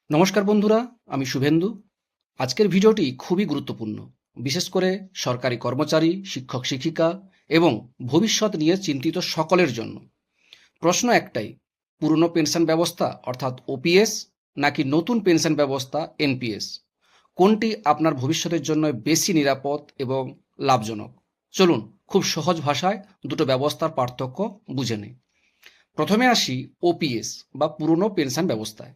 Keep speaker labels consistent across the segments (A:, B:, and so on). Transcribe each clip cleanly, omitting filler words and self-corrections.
A: নমস্কার বন্ধুরা, আমি শুভেন্দু। আজকের ভিডিওটি খুবই গুরুত্বপূর্ণ, বিশেষ করে সরকারি কর্মচারী, শিক্ষক শিক্ষিকা এবং ভবিষ্যৎ নিয়ে চিন্তিত সকলের জন্য। প্রশ্ন একটাই, পুরনো পেনশন ব্যবস্থা অর্থাৎ ওপিএস নাকি নতুন পেনশন ব্যবস্থা এনপিএস, কোনটি আপনার ভবিষ্যতের জন্য বেশি নিরাপদ এবং লাভজনক? চলুন খুব সহজ ভাষায় দুটো ব্যবস্থার পার্থক্য বুঝে নিই। প্রথমে আসি ওপিএস বা পুরনো পেনশন ব্যবস্থায়।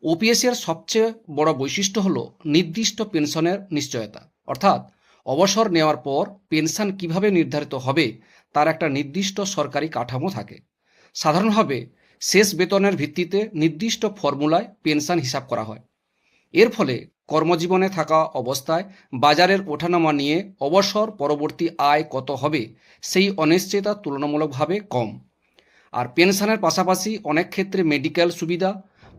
A: ওপিএস এর সবচেয়ে বড় বৈশিষ্ট্য হলো নির্দিষ্ট পেনশনের নিশ্চয়তা, অর্থাৎ অবসর নেওয়ার পর পেনশন কিভাবে নির্ধারিত হবে তার একটা নির্দিষ্ট সরকারি কাঠামো থাকে। সাধারণভাবে শেষ বেতনের ভিত্তিতে নির্দিষ্ট ফর্মুলায় পেনশন হিসাব করা হয়। এর ফলে কর্মজীবনে থাকা অবস্থায় বাজারের ওঠানামা নিয়ে অবসর পরবর্তী আয় কত হবে সেই অনিশ্চয়তা তুলনামূলকভাবে কম। আর পেনশনের পাশাপাশি অনেক ক্ষেত্রে মেডিকেল সুবিধা,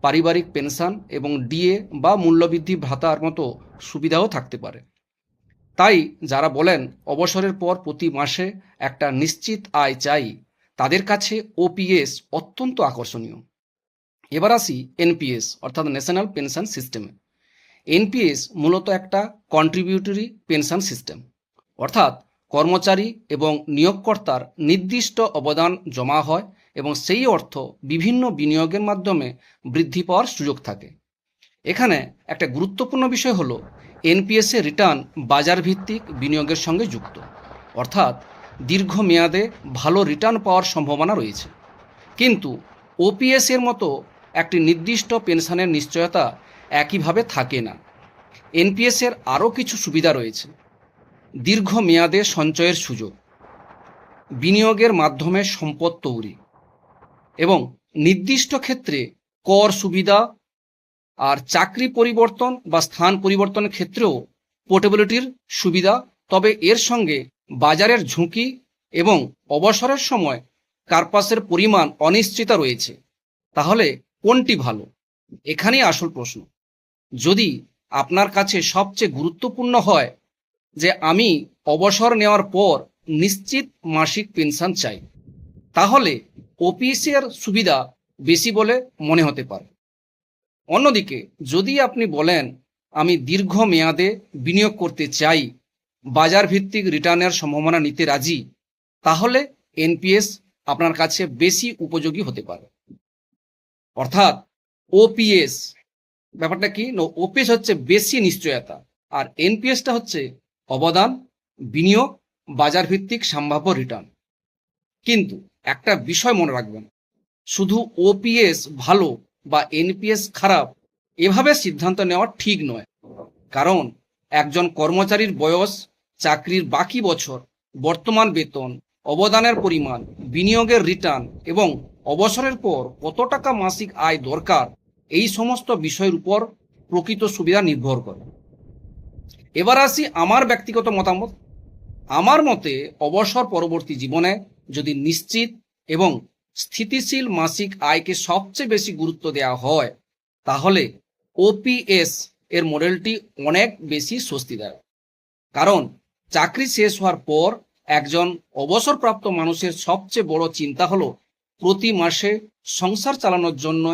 A: পারিবারিক পেনশন এবং ডিএ বা মূল্যবৃদ্ধি ভাতার মতো সুবিধাও থাকতে পারে। তাই যারা বলেন অবসরের পর প্রতি মাসে একটা নিশ্চিত আয় চাই, তাদের কাছে ওপিএস অত্যন্ত আকর্ষণীয়। এবার আসি এনপিএস অর্থাৎ ন্যাশনাল পেনশন সিস্টেমে। এনপিএস মূলত একটা কন্ট্রিবিউটরি পেনশন সিস্টেম, অর্থাৎ কর্মচারী এবং নিয়োগকর্তার নির্দিষ্ট অবদান জমা হয় এবং সেই অর্থ বিভিন্ন বিনিয়োগের মাধ্যমে বৃদ্ধি পাওয়ার সুযোগ থাকে। এখানে একটা গুরুত্বপূর্ণ বিষয় হলো এনপিএস এর রিটার্ন বাজার ভিত্তিক বিনিয়োগের সঙ্গে যুক্ত, অর্থাৎ দীর্ঘমেয়াদে ভালো রিটার্ন পাওয়ার সম্ভাবনা রয়েছে। কিন্তু ওপিএস এর মতো একটি নির্দিষ্ট পেনশনের নিশ্চয়তা একইভাবে থাকে না। এনপিএস এর আরও কিছু সুবিধা রয়েছে: দীর্ঘমেয়াদে সঞ্চয়ের সুযোগ, বিনিয়োগের মাধ্যমে সম্পদ তৈরি এবং নির্দিষ্ট ক্ষেত্রে কর সুবিধা, আর চাকরি পরিবর্তন বা স্থান পরিবর্তনের ক্ষেত্রেও পোর্টেবিলিটির সুবিধা। তবে এর সঙ্গে বাজারের ঝুঁকি এবং অবসরের সময় কার্পাসের পরিমাণ অনিশ্চিততা রয়েছে। তাহলে কোনটি ভালো? এখানেই আসল প্রশ্ন। যদি আপনার কাছে সবচেয়ে গুরুত্বপূর্ণ হয় যে আমি অবসর নেওয়ার পর নিশ্চিত মাসিক পেনশন চাই, তাহলে ওপিএস এর সুবিধা বেশি বলে মনে হতে পারে। অন্যদিকে যদি আপনি বলেন আমি দীর্ঘমেয়াদে বিনিয়োগ করতে চাই, বাজার ভিত্তিক রিটার্নের সম্ভাবনা নিতে রাজি, তাহলে এনপিএস আপনার কাছে বেশি উপযোগী হতে পারে। অর্থাৎ ওপিএস ব্যাপারটা কি, ওপিএস হচ্ছে বেশি নিশ্চয়তা, আর এনপিএসটা হচ্ছে অবদান, বিনিয়োগ, বাজার ভিত্তিক সম্ভাব্য রিটার্ন। কিন্তু একটা বিষয় মনে রাখবেন, শুধু ওপিএস ভালো বা এনপিএস খারাপ এভাবে সিদ্ধান্ত নেওয়া ঠিক নয়। কারণ একজন কর্মচারীর বয়স, চাকরির বাকি বছর, বর্তমান বেতন, অবদানের পরিমাণ, বিনিয়োগের রিটার্ন এবং অবসরের পর কত টাকা মাসিক আয় দরকার, এই সমস্ত বিষয়ের উপর প্রকৃত সুবিধা নির্ভর করে। এবার আসি আমার ব্যক্তিগত মতামত। আমার মতে অবসর পরবর্তী জীবনে যদি নিশ্চিত এবং স্থিতিশীল মাসিক আয়কে সবচেয়ে বেশি গুরুত্ব দেওয়া হয়, তাহলে ওপিএস এর মডেলটি অনেক বেশি স্বস্তিদায়ক। কারণ চাকরি শেষ হওয়ার পর একজন অবসরপ্রাপ্ত মানুষের সবচেয়ে বড় চিন্তা হলো প্রতি মাসে সংসার চালানোর জন্য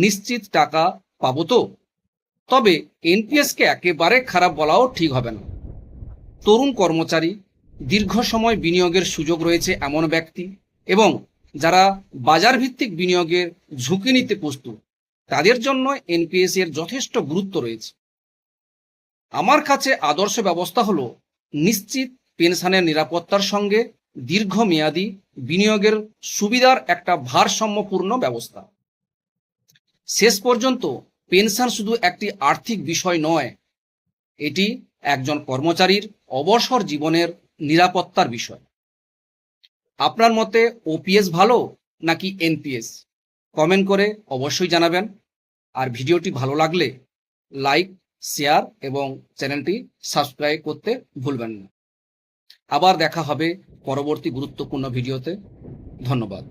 A: নিশ্চিত টাকা পাবো তো। তবে এনপিএসকে একেবারে খারাপ বলাও ঠিক হবে না। তরুণ কর্মচারী, দীর্ঘ সময় বিনিয়োগের সুযোগ রয়েছে এমন ব্যক্তি এবং যারা বাজার ভিত্তিক বিনিয়োগের ঝুঁকি নিতে প্রস্তুত, তাদের জন্য এনপিএস এর যথেষ্ট গুরুত্ব রয়েছে। আমার কাছে আদর্শ ব্যবস্থা হলো নিশ্চিত পেনশনের নিরাপত্তার সঙ্গে দীর্ঘমেয়াদী বিনিয়োগের সুবিধার একটা ভারসাম্যপূর্ণ ব্যবস্থা। শেষ পর্যন্ত পেনশন শুধু একটি আর্থিক বিষয় নয়, এটি একজন কর্মচারীর অবসর জীবনের নিরাপত্তার বিষয়। আপনার মতে ওপিএস ভালো নাকি এনপিএস? কমেন্ট করে অবশ্যই জানাবেন। আর ভিডিওটি ভালো লাগলে লাইক, শেয়ার এবং চ্যানেলটি সাবস্ক্রাইব করতে ভুলবেন না। আবার দেখা হবে পরবর্তী গুরুত্বপূর্ণ ভিডিওতে। ধন্যবাদ।